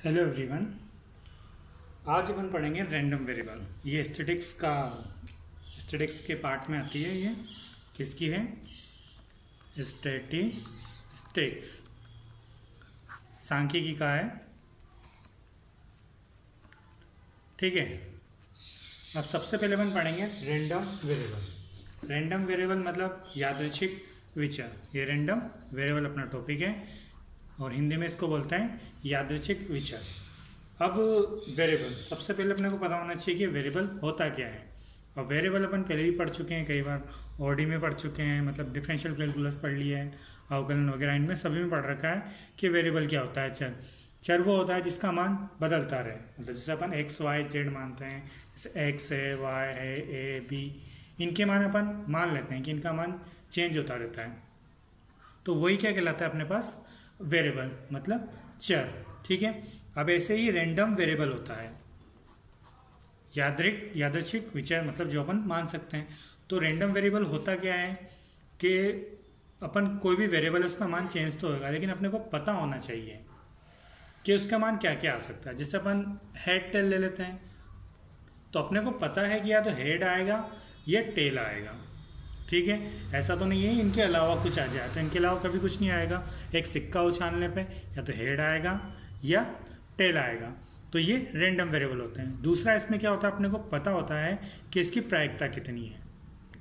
Hello everyone. आज अपन पढ़ेंगे random variable. ये स्टैटिस्टिक्स के पार्ट में आती है। ये किसकी है? स्टैटिस्टिक्स, सांख्यिकी का है। ठीक है। अब सबसे पहले अपन पढ़ेंगे रैंडम वेरिएबल। रैंडम वेरिएबल मतलब यादृच्छिक विचर। ये रैंडम वेरिएबल अपना टॉपिक है और हिंदी में इसको बोलते हैं यादृच्छिक विचर। अब वेरिएबल, सबसे पहले अपने को पता होना चाहिए कि वेरिएबल होता क्या है। और वेरिएबल अपन पहले ही पढ़ चुके हैं, कई बार ओडी में पढ़ चुके हैं, मतलब डिफरेंशियल कैलकुलस पढ़ लिया है, अवकलन वगैरह इनमें सभी में पढ़ रखा है कि वेरिएबल क्या होता है। चर वो होता है जिसका मान बदलता रहे। मतलब जैसे अपन एक्स वाई जेड मानते हैं, जैसे एक्स है, वाई है, ए बी, इनके मान अपन मान लेते हैं कि इनका मान चेंज होता रहता है। तो वही क्या कहलाता है अपने पास? वेरिएबल, मतलब चर। ठीक है। अब ऐसे ही रैंडम वेरिएबल होता है यादृच्छिक विचर, मतलब जो अपन मान सकते हैं। तो रैंडम वेरिएबल होता क्या है कि अपन कोई भी वेरिएबल उसका मान चेंज तो होगा, लेकिन अपने को पता होना चाहिए कि उसका मान क्या क्या आ सकता है। जैसे अपन हेड टेल ले लेते हैं, तो अपने को पता है कि या तो हेड आएगा या टेल आएगा। ठीक है। ऐसा तो नहीं है इनके अलावा कुछ आ जाए, तो इनके अलावा कभी कुछ नहीं आएगा। एक सिक्का उछालने पे या तो हेड आएगा या टेल आएगा। तो ये रैंडम वेरिएबल होते हैं। दूसरा इसमें क्या होता है, अपने को पता होता है कि इसकी प्रायिकता कितनी है।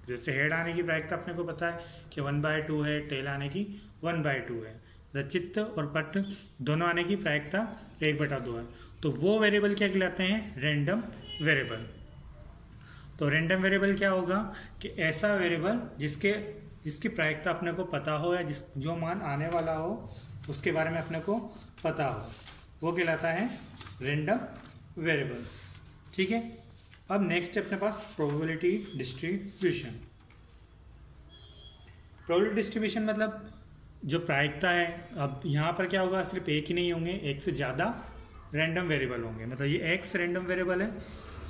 जैसे हेड आने की प्रायिकता अपने को पता है कि 1/2 है, टेल आने की 1/2 है। रचित और पट दोनों आने की प्रायिकता 1/2 है। तो वो वेरिएबल क्या कहलाते हैं? Random variable. तो रैंडम वेरिएबल क्या होगा कि ऐसा वेरिएबल इसकी प्रायिकता अपने को पता हो, या जो मान आने वाला हो उसके बारे में अपने को पता हो, वो कहलाता है रैंडम वेरिएबल। ठीक है। अब नेक्स्ट है अपने पास प्रोबेबिलिटी डिस्ट्रीब्यूशन। प्रोबेबिलिटी डिस्ट्रीब्यूशन मतलब जो प्रायिकता है। अब यहाँ पर क्या होगा, सिर्फ एक ही नहीं होंगे, एक से ज़्यादा रैंडम वेरिएबल होंगे। मतलब ये एक्स रैंडम वेरिएबल है,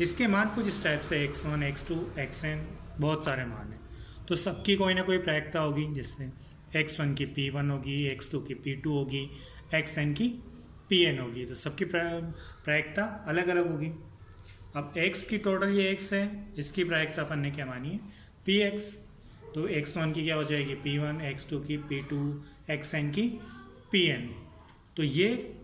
इसके मान कुछ इस टाइप से x1, x2, xn, बहुत सारे मान हैं। तो सबकी कोई ना कोई प्रायिकता होगी, जिससे x1 की p1 होगी, x2 की p2 होगी, xn की pn होगी। तो सबकी प्रायिकता अलग अलग होगी। अब x की टोटल ये x है, इसकी प्रायिकता अपन ने क्या मानी है? px। तो x1 की क्या हो जाएगी? p1, x2 की p2, xn की pn। तो ये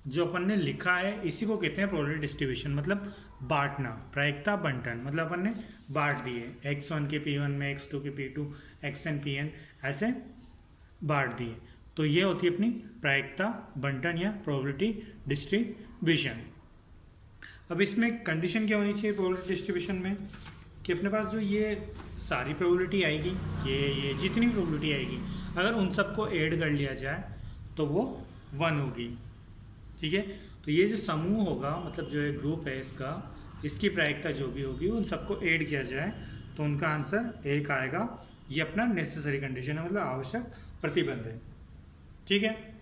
जो अपन ने लिखा है इसी को कहते हैं प्रोबेबिलिटी डिस्ट्रीब्यूशन, मतलब बांटना, प्रायिकता बंटन। मतलब अपन ने बांट दिए, x1 के p1 में, x2 के p2, xn pn, ऐसे बांट दिए। तो ये होती है अपनी प्रायिकता बंटन या प्रोबेबिलिटी डिस्ट्रीब्यूशन। अब इसमें कंडीशन क्या होनी चाहिए प्रोबेबिलिटी डिस्ट्रीब्यूशन में, कि अपने पास जो ये सारी प्रोबेबिलिटी आएगी, ये जितनी प्रोबेबिलिटी आएगी, अगर उन सबको ऐड कर लिया जाए तो वो 1 होगी। ठीक है। तो ये जो समूह होगा, मतलब जो एक ग्रुप है इसकी प्रायिकता जो भी होगी, उन सबको ऐड किया जाए तो उनका आंसर 1 आएगा। ये अपना नेसेसरी कंडीशन है, मतलब आवश्यक प्रतिबंध है। ठीक है।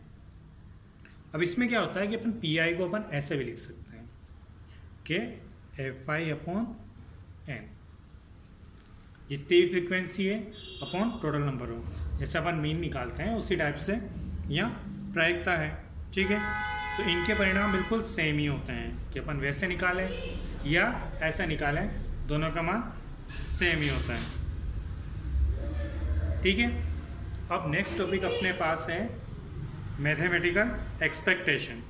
अब इसमें क्या होता है कि अपन पी को अपन ऐसे भी लिख सकते हैं कि Fi/n, जितनी भी फ्रीक्वेंसी है अपॉन टोटल नंबर हो। जैसे अपन मीन निकालते हैं उसी टाइप से यहाँ प्रायिकता है। ठीक है। तो इनके परिणाम बिल्कुल सेम ही होते हैं कि अपन वैसे निकालें या ऐसा निकालें, दोनों का मान सेम ही होता है। ठीक है। अब नेक्स्ट टॉपिक अपने पास है मैथमेटिकल एक्सपेक्टेशन।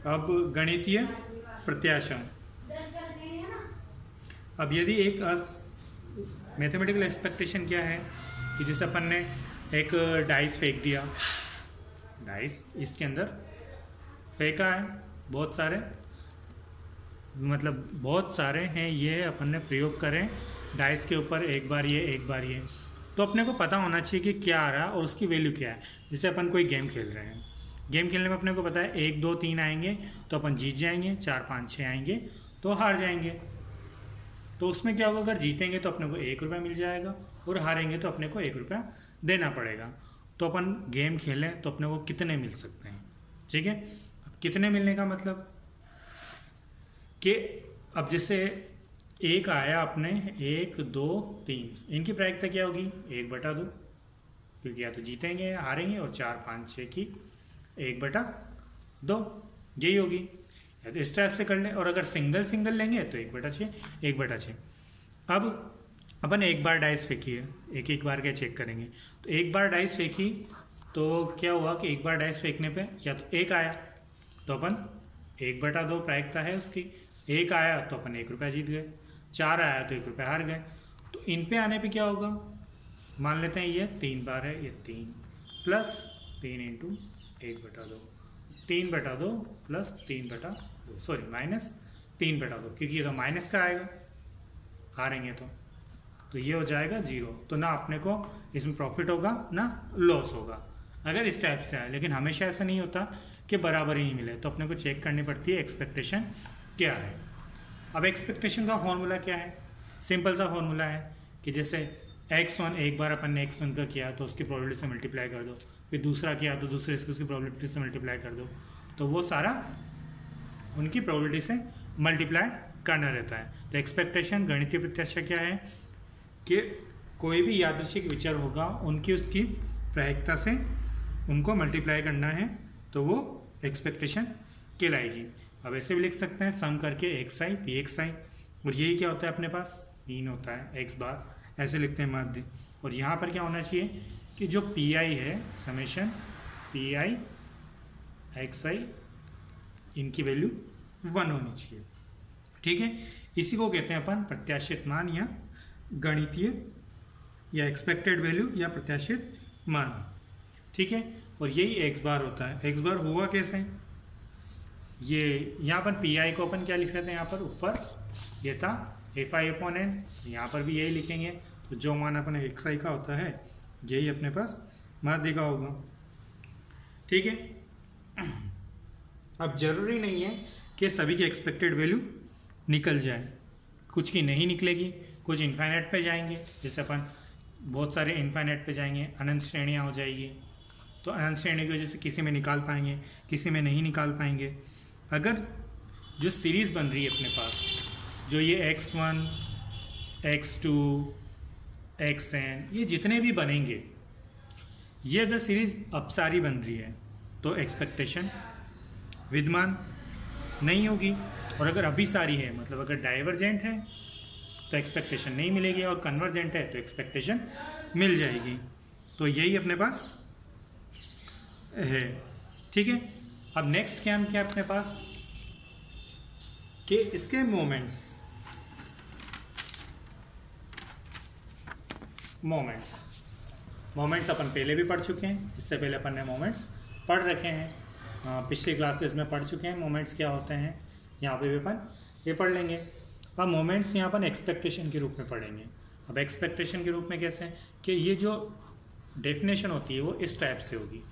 अब गणितीय प्रत्याशा। अब यदि एक मैथमेटिकल एक्सपेक्टेशन क्या है कि जैसे अपन ने एक डाइस फेंक दिया, डाइस इसके अंदर फेंका है, बहुत सारे, मतलब बहुत सारे हैं, ये अपन ने प्रयोग करें डाइस के ऊपर, एक बार ये एक बार ये। तो अपने को पता होना चाहिए कि क्या आ रहा है और उसकी वैल्यू क्या है। जैसे अपन कोई गेम खेल रहे हैं, गेम खेलने में अपने को पता है 1 2 3 आएंगे तो अपन जीत जाएंगे, 4 5 6 आएंगे तो हार जाएंगे। तो उसमें क्या होगा, अगर जीतेंगे तो अपने को 1 रुपया मिल जाएगा और हारेंगे तो अपने को 1 रुपया देना पड़ेगा। तो अपन गेम खेलें तो अपने को कितने मिल सकते हैं? ठीक है। कितने मिलने का मतलब कि अब जैसे 1 आया अपने, 1 2 3, इनकी प्रायिकता क्या होगी? 1/2, क्योंकि या तो जीतेंगे या हारेंगे, और 4 5 6 की 1/2 2, यही होगी। या तो इस टाइप से कर लें, और अगर सिंगल सिंगल लेंगे तो 1/6, 1/6। अब अपन एक बार डाइस फेंकी है, एक एक बार क्या चेक करेंगे। तो एक बार डाइस फेंकी तो क्या हुआ कि एक बार डाइस फेंकने पे या तो 1 आया तो अपन 1/2 प्रायिकता है उसकी, 1 आया तो अपन 1 रुपया जीत गए, 4 आया तो 1 रुपया हार गए। तो इन पे आने पे क्या होगा, मान लेते हैं ये 3 बार है, ये 3 plus 3 into 1/2, 3/2 plus 3/2, sorry minus 3/2, क्योंकि अगर माइनस का आएगा हारेंगे तो ये हो जाएगा 0। तो ना अपने को इसमें प्रॉफिट होगा ना लॉस होगा अगर इस टाइप से आए। लेकिन हमेशा ऐसा नहीं होता कि बराबर ही मिले, तो अपने को चेक करनी पड़ती है एक्सपेक्टेशन क्या है। अब एक्सपेक्टेशन का फॉर्मूला क्या है, सिंपल सा फॉर्मूला है कि जैसे x1 एक बार अपन ने x1 का किया तो उसकी प्रोबेबिलिटी से मल्टीप्लाई कर दो, फिर दूसरा किया तो दूसरे से उसकी प्रोबेबिलिटी से मल्टीप्लाई कर दो, तो वो सारा उनकी प्रोबेबिलिटी से मल्टीप्लाई करना रहता है। तो एक्सपेक्टेशन गणितीय प्रत्याशा क्या है कि कोई भी यादृच्छिक विचर होगा उनकी उसकी प्रायिकता से उनको मल्टीप्लाई करना है, तो वो एक्सपेक्टेशन कहलाएगी। अब ऐसे भी लिख सकते हैं सम करके xi pxi, और यही क्या होता है अपने पास मीन होता है x बार, ऐसे लिखते हैं माध्य। और यहाँ पर क्या होना चाहिए कि जो pi है समेशन pi xi इनकी वैल्यू 1 होनी चाहिए, ठीक है। इसी को कहते हैं अपन प्रत्याशित मान या गणितीय या एक्सपेक्टेड वैल्यू या प्रत्याशित मान, ठीक है। और यही x बार होता है। x बार हुआ कैसे, ये यहाँ पर pi को अपन क्या लिख रहे थे, यहाँ पर ऊपर ये था fi/n, यहाँ पर भी यही लिखेंगे। तो जो मान अपन xi का होता है यही अपने पास माध्य का होगा, ठीक है। अब जरूरी नहीं है कि सभी की एक्सपेक्टेड वैल्यू निकल जाए, कुछ की नहीं निकलेगी, कुछ इनफाइनाइट पे जाएंगे, जैसे अपन बहुत सारे इनफाइनाइट पे जाएंगे, अनंत श्रेणियाँ हो जाएगी। तो अनंत श्रेणी की वजह से किसी में निकाल पाएंगे, किसी में नहीं निकाल पाएंगे। अगर जो सीरीज़ बन रही है अपने पास, जो ये x1 x2 xn ये जितने भी बनेंगे, ये अगर सीरीज़ अपसारी बन रही है तो एक्सपेक्टेशन विद्यमान नहीं होगी, और अगर अभिसारी है मतलब अगर डाइवर्जेंट है तो एक्सपेक्टेशन नहीं मिलेगी, और कन्वर्जेंट है तो एक्सपेक्टेशन मिल जाएगी। तो यही अपने पास है, ठीक है। अब नेक्स्ट क्या है अपने पास कि इसके मोमेंट्स अपन पहले भी पढ़ चुके हैं, इससे पहले अपन ने मोमेंट्स पढ़ रखे हैं, पिछली क्लासेस में पढ़ चुके हैं मोमेंट्स क्या होते हैं। यहाँ पे भी अपन ये पढ़ लेंगे। अब मोमेंट्स यहाँ अपन एक्सपेक्टेशन के रूप में पढ़ेंगे। अब एक्सपेक्टेशन के रूप में कैसे कि ये जो डेफिनेशन होती है वो इस टाइप से होगी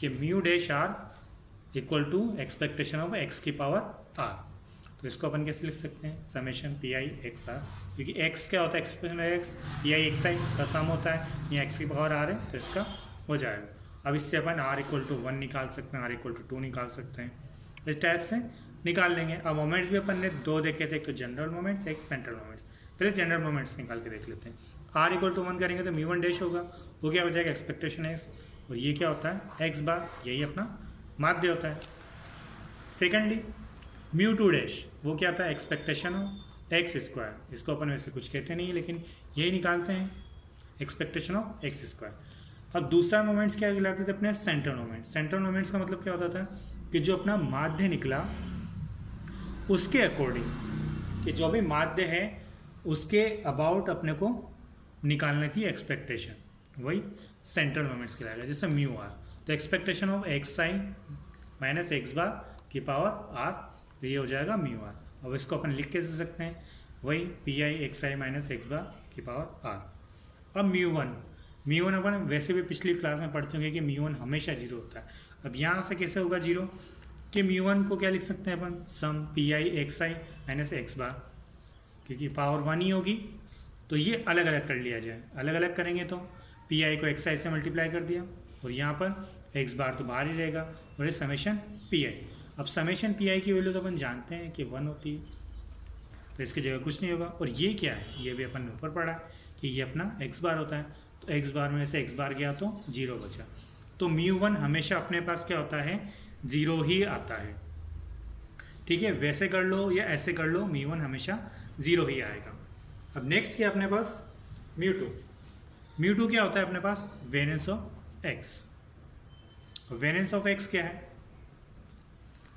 कि mu dash R equal to expectation of x की पावर r। तो इसको अपन कैसे लिख सकते हैं, समेशन पी आई एक्स आर, क्योंकि x क्या होता है expectation x P I x I का सम होता है, यहाँ x की पावर r है तो इसका हो जाएगा। अब इससे अपन r इक्वल टू 1 निकाल सकते हैं, r इक्वल टू 2 निकाल सकते हैं, इस टाइप से निकाल लेंगे। अब मोमेंट्स भी अपन ने 2 देखे थे, एक तो जनरल मोमेंट्स, एक सेंट्रल मोमेंट्स। पहले जनरल मोमेंट्स निकाल के देख लेते हैं। r इक्वल टू 1 करेंगे तो म्यू 1 डैश होगा, वो क्या हो जाएगा एक्सपेक्टेशन x, और ये क्या होता है x बार, यही अपना माध्य होता है। सेकेंडली म्यू 2 डैश, वो क्या था एक्सपेक्टेशन ऑफ x स्क्वायर, इसको अपन वैसे कुछ कहते नहीं लेकिन यही निकालते हैं एक्सपेक्टेशन ऑफ x स्क्वायर। अब दूसरा मोमेंट्स क्या कहलाते थे अपने सेंट्रल मोमेंट्स। सेंट्रल मोमेंट्स का मतलब क्या होता था कि जो अपना माध्य निकला उसके अकॉर्डिंग, कि जो भी माध्य है उसके अबाउट अपने को निकालनी थी एक्सपेक्टेशन, वही सेंट्रल मोमेंट्स कहलाएगा। जैसे म्यू आर, तो expectation of X I minus x bar की पावर आर, तो ये हो जाएगा म्यू आर। अब इसको अपन लिख के दे सकते हैं, वही पी आई एक्स आई माइनस एक्स बार की पावर आर। अब म्यू वन अपन वैसे भी पिछली क्लास में पढ़ चुके हैं कि म्यू वन हमेशा 0 होता है। अब यहाँ से कैसे होगा 0 कि म्यू वन को क्या लिख सकते हैं अपन, सम पी आई एक्स आई माइनस एक्स बार, क्योंकि पावर 1 ही होगी तो ये अलग अलग कर लिया जाए। अलग अलग करेंगे तो पी आई को एक्स आई से मल्टीप्लाई कर दिया, और यहाँ पर एक्स बार तो बाहर ही रहेगा, और ये समेशन पी आई। अब समेशन पी आई की वैल्यू तो अपन जानते हैं कि 1 होती है, तो इसकी जगह कुछ नहीं होगा। और ये क्या है, ये भी अपन ने ऊपर पढ़ा कि ये अपना एक्स बार होता है, तो एक्स बार में से एक्स बार गया तो 0 बचा। तो म्यू 1 हमेशा अपने पास क्या होता है 0 ही आता है। ठीक है, वैसे कर लो या ऐसे कर लो, μ1 हमेशा 0 ही आएगा। अब नेक्स्ट क्या अपने पास, μ2। μ2 क्या होता है अपने पास, variance of x। Variance of x क्या है,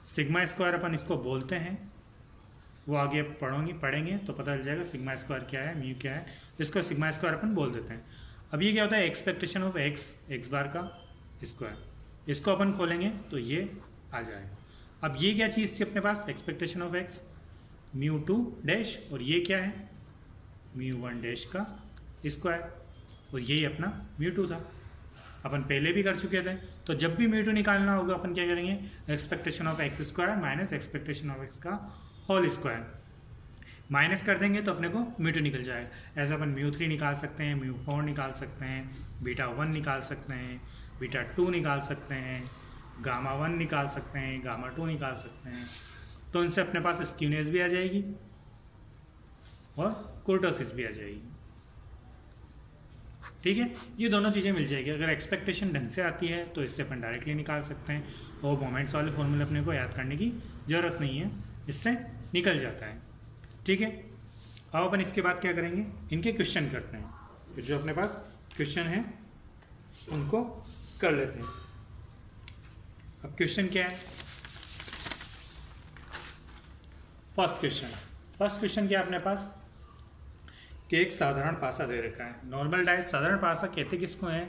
सिग्मा स्क्वायर अपन इसको बोलते हैं, वो आगे पढ़ेंगे तो पता चल जाएगा सिग्मा स्क्वायर क्या है, म्यू क्या है, इसको सिग्मा स्क्वायर अपन बोल देते हैं। अब ये क्या होता है, एक्सपेक्टेशन ऑफ x बार का स्क्वायर, इसको अपन खोलेंगे तो ये आ जाएगा। अब ये क्या चीज़ थी अपने पास, एक्सपेक्टेशन ऑफ x, μ2 डैश, और ये क्या है, μ1 डैश का स्क्वायर, और यही अपना μ2 था, अपन पहले भी कर चुके थे। तो जब भी μ2 निकालना होगा अपन क्या करेंगे, expectation of x square minus expectation of x का होल स्क्वायर, माइनस कर देंगे तो अपने को μ2 निकल जाएगा। ऐसे अपन μ3 निकाल सकते हैं, μ4 निकाल सकते हैं, β1 निकाल सकते हैं, β2 निकाल सकते हैं, γ1 निकाल सकते हैं, γ2 निकाल सकते हैं। तो इनसे अपने पास स्क्यूनेस भी आ जाएगी और कुर्टोसिस भी आ जाएगी। ठीक है, ये दोनों चीज़ें मिल जाएगी। अगर एक्सपेक्टेशन ढंग से आती है तो इससे अपन डायरेक्टली निकाल सकते हैं, और मोमेंट्स वाले फॉर्मूले अपने को याद करने की ज़रूरत नहीं है, इससे निकल जाता है। ठीक है, अब अपन इसके बाद क्या करेंगे, इनके क्वेश्चन करते हैं। तो जो अपने पास क्वेश्चन है उनको कर लेते हैं। अब क्वेश्चन क्या है, फर्स्ट क्वेश्चन क्या है अपने पास, कि एक साधारण पासा दे रखा है, नॉर्मल डाइस। साधारण पासा कहते किसको है,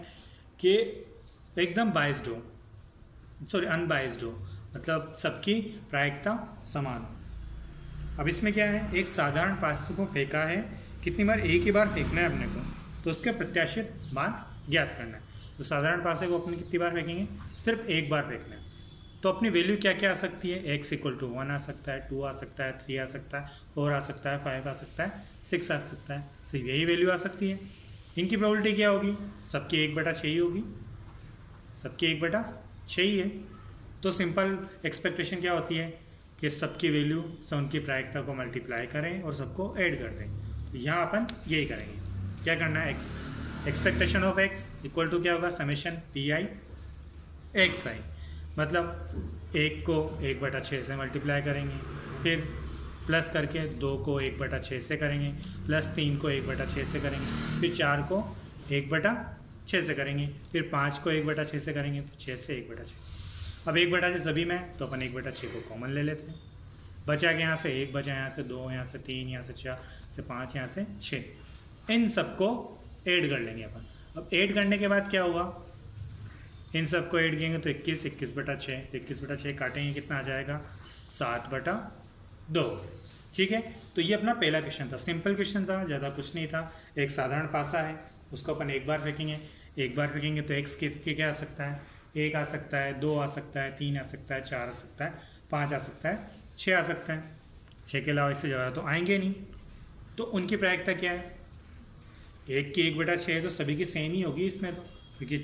कि एकदम बाइस्ड हो, सॉरी अनबाइस्ड हो, मतलब सबकी प्रायिकता समान हो। अब इसमें क्या है, एक साधारण पासे को फेंका है, कितनी बार, एक ही बार फेंकना है अपने को, तो उसके प्रत्याशित मान ज्ञात करना है। तो साधारण पासे को अपने कितनी बार फेंकेंगे, सिर्फ एक बार फेंकना है। तो अपनी वैल्यू क्या क्या आ सकती है, x = 1 आ सकता है, 2 आ सकता है, 3 आ सकता है, 4 आ सकता है, 5 आ सकता है, 6 आ सकता है, सिर्फ यही वैल्यू आ सकती है। इनकी प्रोबेबिलिटी क्या होगी, सबकी 1/6 ही होगी, सबकी 1/6 ही है। तो सिंपल एक्सपेक्टेशन क्या होती है कि सबकी वैल्यू से उनकी प्रायिकता को मल्टीप्लाई करें और सबको ऐड कर दें। तो यहाँ अपन यही करेंगे। क्या करना है, एक्सपेक्टेशन ऑफ x = क्या होगा, समेशन pi xi, मतलब 1 को 1/6 से मल्टीप्लाई करेंगे, फिर प्लस करके 2 को 1/6 से करेंगे, प्लस 3 को 1/6 से करेंगे, फिर 4 को 1/6 से करेंगे, फिर 5 को 1/6 से करेंगे, 6 से 1/6। अब 1/6 सभी में, तो अपन 1/6 को कॉमन ले लेते हैं। बचा के यहाँ से 1 बचा, यहाँ से 2, यहाँ से 3, यहाँ से 4, से 5, यहाँ से 6। इन सबको ऐड कर लेंगे अपन। अब ऐड करने के बाद क्या होगा, इन सबको ऐड करेंगे तो 21/6, तो 21/6 काटेंगे, कितना आ जाएगा, 7/2। ठीक है, तो ये अपना पहला क्वेश्चन था, सिंपल क्वेश्चन था, ज़्यादा कुछ नहीं था। एक साधारण पासा है, उसको अपन एक बार फेंकेंगे, तो x के क्या आ सकता है, 1 आ सकता है, 2 आ सकता है, 3 आ सकता है, 4 आ सकता है, 5 आ सकता है, 6 आ सकता है। 6 के अलावा इससे ज़्यादा तो आएंगे नहीं। तो उनकी प्रायिकता क्या है, 1 की 1/6 तो सभी की सेम ही होगी इसमें, तो क्योंकि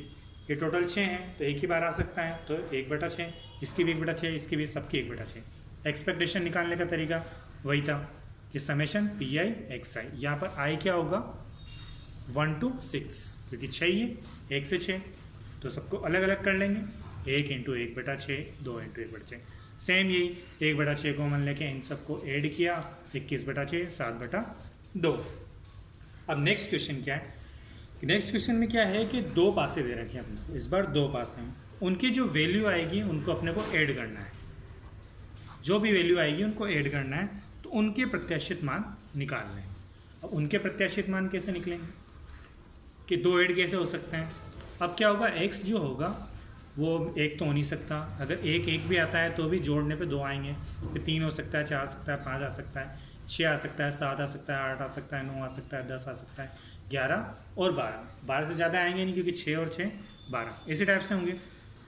ये टोटल 6 हैं तो एक ही बार आ सकता है, तो 1/6, इसकी भी 1/6, इसकी भी, सबकी 1/6। एक्सपेक्टेशन निकालने का तरीका वही था कि समेशन pi xi, यहाँ पर i क्या होगा, 1 to 6, क्योंकि 6 ही है, 1 से 6, तो सबको अलग अलग कर लेंगे, 1 × 1/6, 2 × 1/6, सेम यही 1/6 कॉमन लेके इन सबको ऐड किया, 21/6, 7/2। अब नेक्स्ट क्वेश्चन क्या है, नेक्स्ट क्वेश्चन में क्या है कि 2 पासे दे रखे हैं अपने को, इस बार 2 पासे हैं, उनकी जो वैल्यू आएगी उनको अपने को ऐड करना है, जो भी वैल्यू आएगी उनको ऐड करना है, तो उनके प्रत्याशित मान निकालने हैं। अब उनके प्रत्याशित मान कैसे निकलेंगे, कि 2 ऐड कैसे हो सकते हैं। अब क्या होगा, x जो होगा वो 1 तो हो नहीं सकता, अगर 1 भी आता है तो भी जोड़ने पे 2 आएंगे, फिर 3 हो सकता है, 4 आ सकता है, 5 आ सकता है, 6 आ सकता है, 7 आ सकता है, 8 आ सकता है, 9 आ सकता है, 10 आ सकता है, 11 और 12 से ज़्यादा आएंगे नहीं, क्योंकि 6 और 6 12 इसी टाइप से होंगे।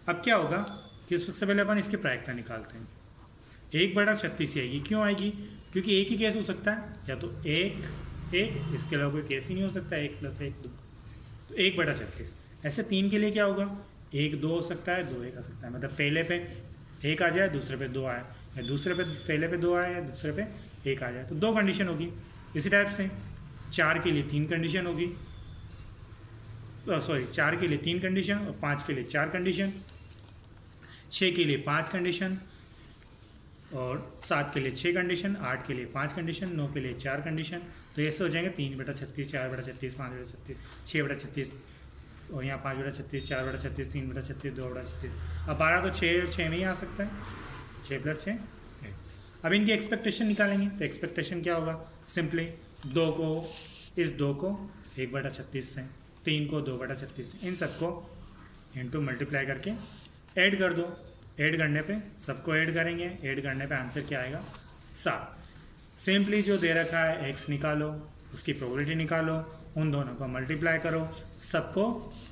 अब क्या होगा कि सबसे पहले अपन इसकी प्रायिकता निकालते हैं, 1/36 आएगी। क्यों आएगी, क्योंकि एक ही केस हो सकता है, या तो 1 इसके अलावा कोई केस ही नहीं हो सकता, 1 + 1 2, तो 1/36। ऐसे 3 के लिए क्या होगा, 1 2 हो सकता है, 2 1 आ सकता है, मतलब पहले पे 1 आ जाए, दूसरे पे 2 आए, या दूसरे पे पहले पे 2 आए, या दूसरे पे 1 आ जाए, तो 2 कंडीशन होगी। इसी टाइप से 4 के लिए 3 कंडीशन होगी, सॉरी 4 के लिए 3 कंडीशन और 5 के लिए 4 कंडीशन। 6 के लिए 5 कंडीशन, और 7 के लिए 6 कंडीशन, 8 के लिए 5 कंडीशन, 9 के लिए 4 कंडीशन। तो ऐसे हो जाएंगे 3/36, 4/36, 5/36, 6/36, और यहाँ 5/36, 4/36, 3/36, 2/36। अब 12 तो 6 में ही आ सकता है, 6 + 6 8। अब इनकी एक्सपेक्टेशन निकालेंगे, तो एक्सपेक्टेशन क्या होगा, सिंपली 2 को, इस 2 को 1/36 से, 3 को 2/36 से, इन सबको इनटू मल्टीप्लाई करके ऐड कर दो। ऐड करने पे सबको ऐड करेंगे, ऐड करने पे आंसर क्या आएगा, 7। सिंपली जो दे रखा है x निकालो, उसकी प्रोबेबिलिटी निकालो, उन दोनों को मल्टीप्लाई करो, सबको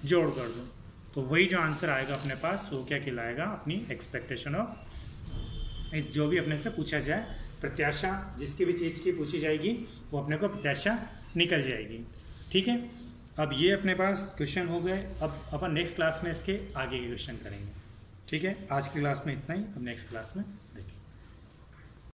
जोड़ कर दो, तो वही जो आंसर आएगा अपने पास वो क्या कहलाएगा, अपनी एक्सपेक्टेशन ऑफ, जो भी अपने से पूछा जाए प्रत्याशा, जिसकी भी चीज़ की पूछी जाएगी वो अपने को प्रत्याशा निकल जाएगी। ठीक है, अब ये अपने पास क्वेश्चन हो गए। अब अपन नेक्स्ट क्लास में इसके आगे के क्वेश्चन करेंगे। ठीक है, आज की क्लास में इतना ही, अब नेक्स्ट क्लास में देखेंगे।